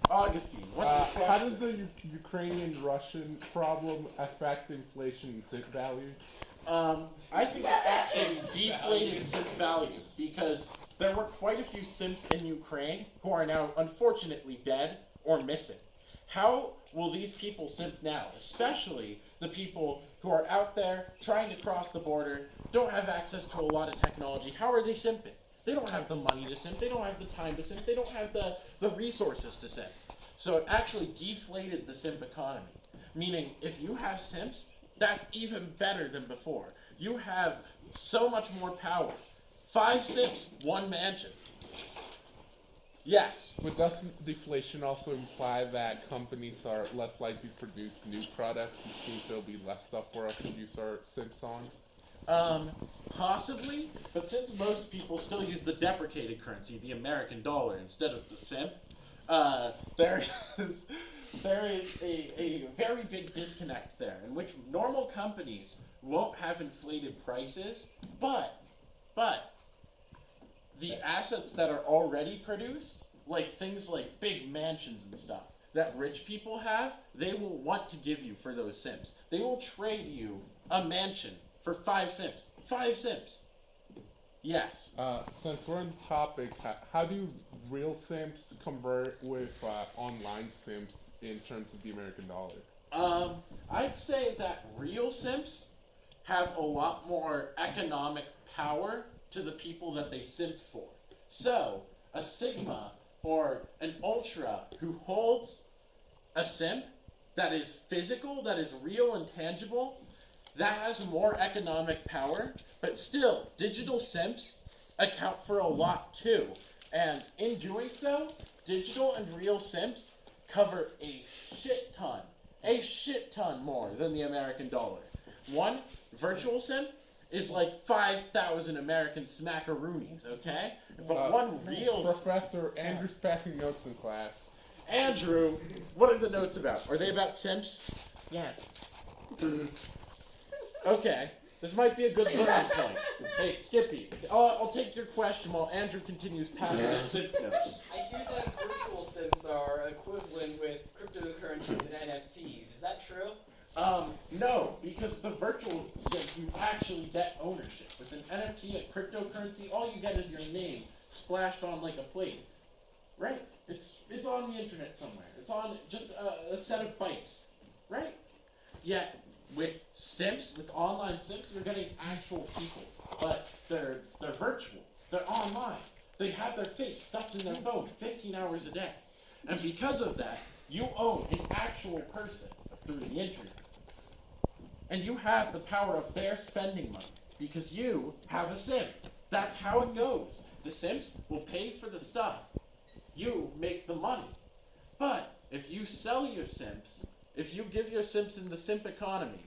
Augustine, what's your How question? does the Ukrainian-Russian problem affect inflation and simp value? I think it actually deflated simp value because there were quite a few simps in Ukraine who are now unfortunately dead or missing. How will these people simp now? Especially the people who are out there trying to cross the border, don't have access to a lot of technology. How are they simping? They don't have the money to simp, they don't have the time to simp, they don't have the resources to simp. So it actually deflated the simp economy. Meaning, if you have simps, that's even better than before. You have so much more power. 5 simps, 1 mansion. Yes. But doesn't deflation also imply that companies are less likely to produce new products, which means there'll be less stuff for us to use our simps on? Possibly, but since most people still use the deprecated currency, the American dollar, instead of the simp, there is a very big disconnect there, in which normal companies won't have inflated prices, but the assets that are already produced, like things like big mansions and stuff that rich people have, they will want to give you for those simps. They will trade you a mansion for 5 simps. 5 simps. Yes. Since we're on the topic, how do real simps convert with online simps in terms of the American dollar? I'd say that real simps have a lot more economic power to the people that they simp for. So, a Sigma or an Ultra who holds a simp that is physical, that is real and tangible, that has more economic power, but still, digital simps account for a lot too. And in doing so, digital and real simps cover a shit ton more than the American dollar. One virtual simp is like 5,000 American smackaroonies, okay? But one real Professor Andrew's passing notes in class. Andrew, what are the notes about? Are they about simps? Yes. Okay, this might be a good learning point. Hey, Skippy, I'll take your question while Andrew continues passing the simp notes. I hear that virtual sims are equivalent with cryptocurrencies and NFTs. Is that true? No, because the virtual simp, you actually get ownership. With an NFT, a cryptocurrency, all you get is your name splashed on like a plate. Right? It's on the internet somewhere. It's on just a set of bytes. Right? Yet, with simps, with online simps, you're getting actual people. But they're virtual. They're online. They have their face stuffed in their phone 15 hours a day. And because of that, you own an actual person through the internet. And you have the power of their spending money because you have a simp. That's how it goes. The simps will pay for the stuff. You make the money. But if you sell your simps, if you give your simps in the simp economy,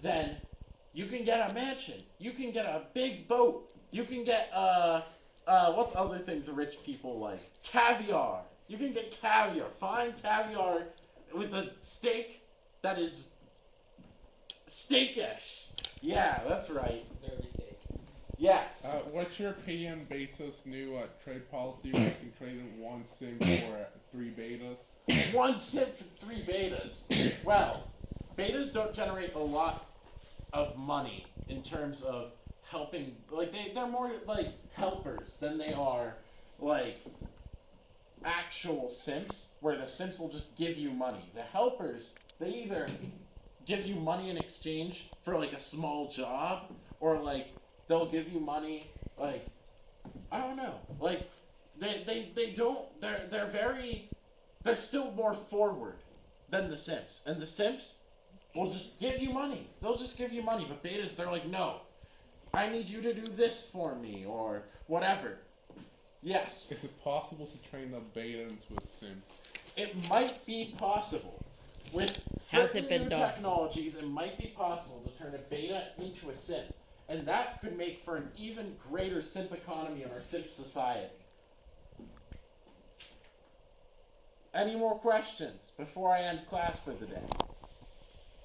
then you can get a mansion. You can get a big boat. You can get, what's other things the rich people like? Caviar. You can get caviar. Fine caviar with a steak that is steakish. Yeah, that's right. Very steak. Yes. What's your opinion on Bezos' new trade policy where you can trade in 1 simp for 3 betas? 1 simp for 3 betas. Well, betas don't generate a lot of money in terms of helping. Like they're more like helpers than they are like actual simps, where the simps will just give you money. The helpers, they either give you money in exchange for like a small job, or like they'll give you money like I don't know. Like they don't they're still more forward than the simps. And the simps will just give you money. They'll just give you money. But betas, they're like, no, I need you to do this for me or whatever. Yes. Is it possible to train a beta into a simp? It might be possible. With How's certain it been new done? technologies, it might be possible to turn a beta into a simp. And that could make for an even greater simp economy in our simp society. Any more questions before I end class for the day?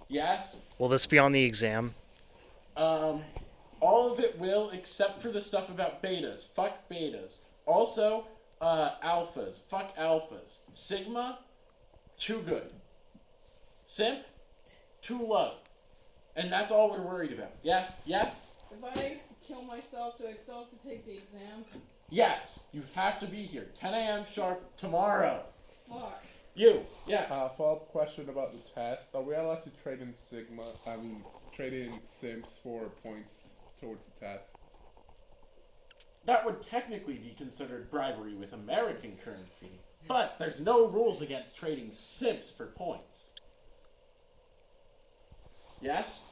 Yes? Will this be on the exam? All of it will, except for the stuff about betas. Fuck betas. Also, Alphas. Fuck alphas. Sigma, too good. Simp, too low. And that's all we're worried about. Yes? Yes? If I kill myself, do I still have to take the exam? Yes. You have to be here. 10 a.m. sharp tomorrow. Fuck. You. Yes. Follow-up question about the test. Are we allowed to trade in trade in simps for points towards the test? That would technically be considered bribery with American currency. But there's no rules against trading simps for points. Yes?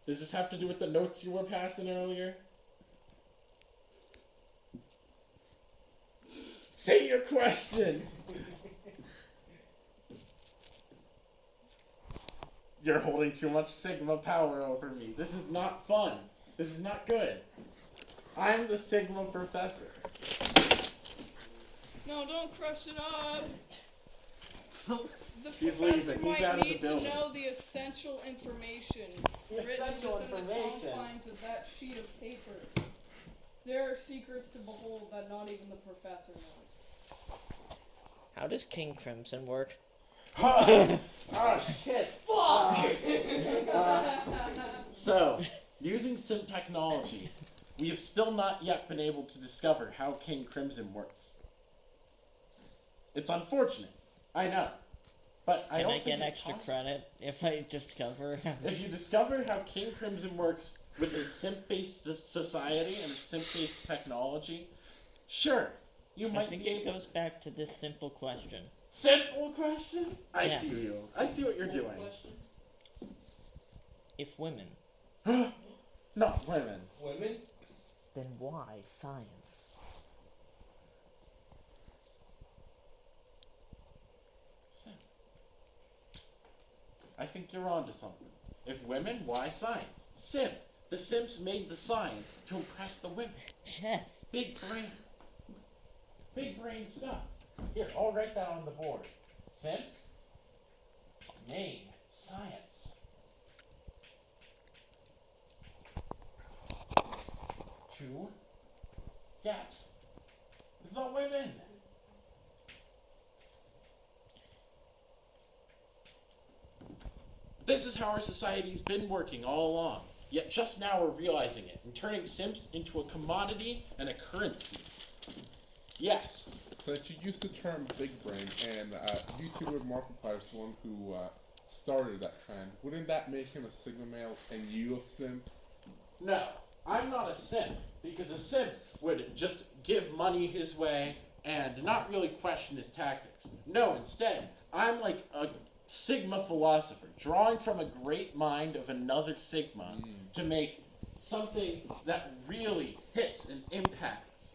Does this have to do with the notes you were passing earlier? Say your question! You're holding too much Sigma power over me. This is not fun. This is not good. I'm the Sigma professor. No, don't crush it up. The He's professor leaving. He's might out of the need to building. know the essential information The written essential within information. the confines of that sheet of paper. There are secrets to behold that not even the professor knows. How does King Crimson work? Oh shit! Fuck! So, using sim technology, we have still not yet been able to discover how King Crimson works. It's unfortunate, I know, but I Can don't I think get it's extra possible. credit if I discover? If you discover how King Crimson works with a simp-based society and a simp-based technology, sure, you I might think be it able. goes back to this simple question. Simple question? I Yeah. see you. I see what you're doing. If women, Not women. Women? then why science? Simp. I think you're onto something. If women, why science? Simp. The simps made the science to impress the women. Yes. Big brain. Big brain stuff. Here, I'll write that on the board. Simps made science to get the women. This is how our society's been working all along. Yet just now we're realizing it and turning simps into a commodity and a currency. Yes. Since you used the term big brain, and YouTuber Markiplier is the one who started that trend, wouldn't that make him a Sigma male and you a simp? No, I'm not a simp, because a simp would just give money his way and not really question his tactics. No, instead, I'm like a Sigma philosopher, drawing from a great mind of another Sigma to make something that really hits and impacts.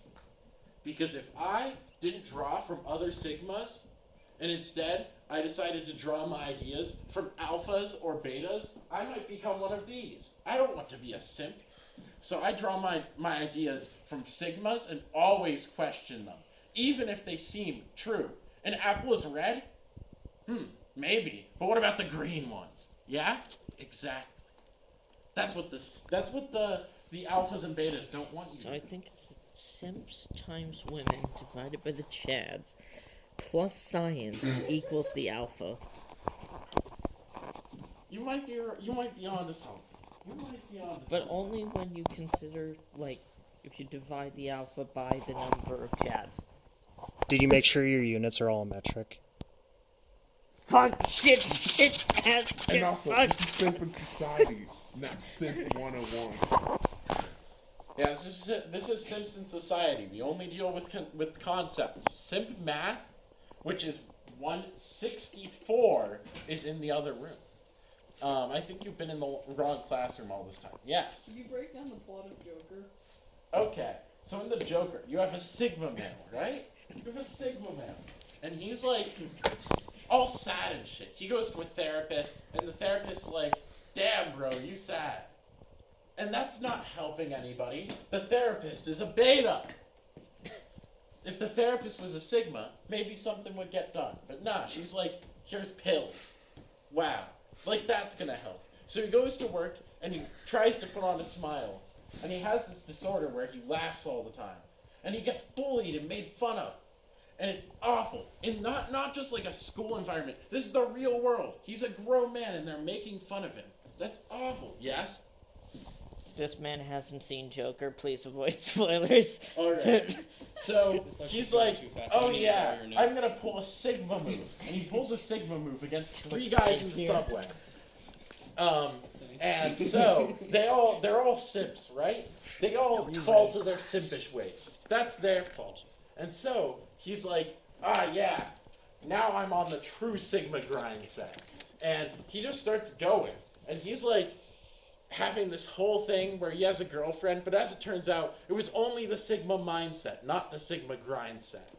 Because if I didn't draw from other Sigmas, and instead I decided to draw my ideas from alphas or betas, I might become one of these. I don't want to be a simp. So I draw my ideas from Sigmas and always question them, even if they seem true. An apple is red? Maybe. But what about the green ones? Yeah? Exactly. That's what the alphas and betas don't want you So to I do. think it's the simps times women divided by the chads plus science equals the alpha. You might be onto something. You might be onto But something. only when you consider, like, if you divide the alpha by the number of chads. Did you make sure your units are all metric? Fuck, shit, ass, And shit, also, fuck. this is Simp in Society, not Simp 101. Yeah, this is Simps in Society. We only deal with concepts. Simp math, which is 164, is in the other room. I think you've been in the wrong classroom all this time. Yes. Did you break down the plot of Joker? Okay. So in the Joker, you have a Sigma male, right? You have a Sigma male. And he's like all sad and shit. He goes to a therapist, and the therapist's like, damn, bro, you sad. And that's not helping anybody. The therapist is a beta. If the therapist was a Sigma, maybe something would get done. But nah, she's like, here's pills. Wow. Like, that's gonna help. So he goes to work, and he tries to put on a smile. And he has this disorder where he laughs all the time. And he gets bullied and made fun of. And it's awful. And not just like a school environment. This is the real world. He's a grown man and they're making fun of him. That's awful. Yes? This man hasn't seen Joker. Please avoid spoilers. Alright. So It's like he's she's going like, too fast. oh I need to yeah, borrow your I'm notes." gonna pull a Sigma move. And he pulls a Sigma move against 3 guys in the subway. And so they're all simps, right? They all fall to their simpish ways. That's their fault. And so he's like, yeah, now I'm on the true Sigma grind set. And he just starts going. And he's like having this whole thing where he has a girlfriend, but as it turns out, it was only the Sigma mindset, not the Sigma grind set.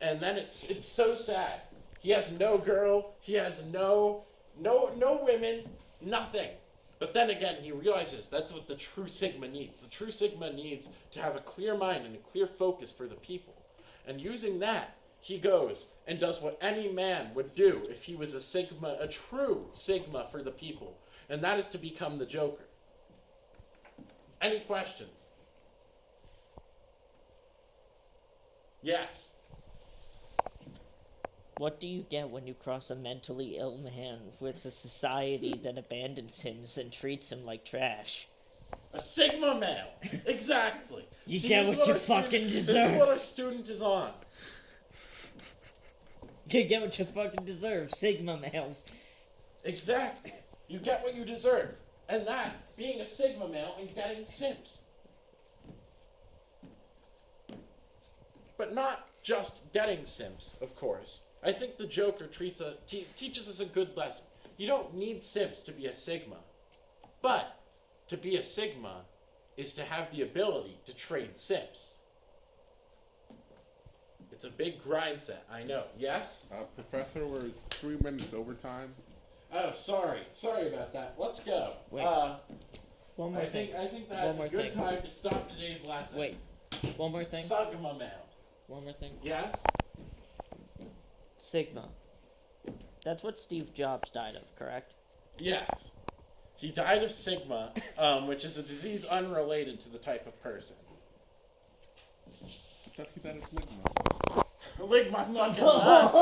And then it's so sad. He has no girl, he has no women, nothing. But then again, he realizes that's what the true Sigma needs. The true Sigma needs to have a clear mind and a clear focus for the people. And using that, he goes and does what any man would do if he was a true Sigma for the people. And that is to become the Joker. Any questions? Yes. What do you get when you cross a mentally ill man with a society that abandons him and treats him like trash? A Sigma male. Exactly. You See, get this is what you our student- fucking This deserve. is what our student is on. You get what you fucking deserve, Sigma males. Exactly. You get what you deserve. And that's being a Sigma male and getting simps. But not just getting simps, of course. I think the Joker teaches us a good lesson. You don't need simps to be a Sigma. But to be a Sigma is to have the ability to trade simps. It's a big grind set, I know. Yes? Professor, we're 3 minutes overtime. Oh, sorry. Sorry about that. Let's go. Wait. One more I thing. think that's more a good thing. time to stop today's lesson. Wait. One more thing. Sigma male. One more thing. Yes? Sigma. That's what Steve Jobs died of, correct? Yes. He died of Sigma, which is a disease unrelated to the type of person. I thought he died of ligma. Lick my fucking nuts.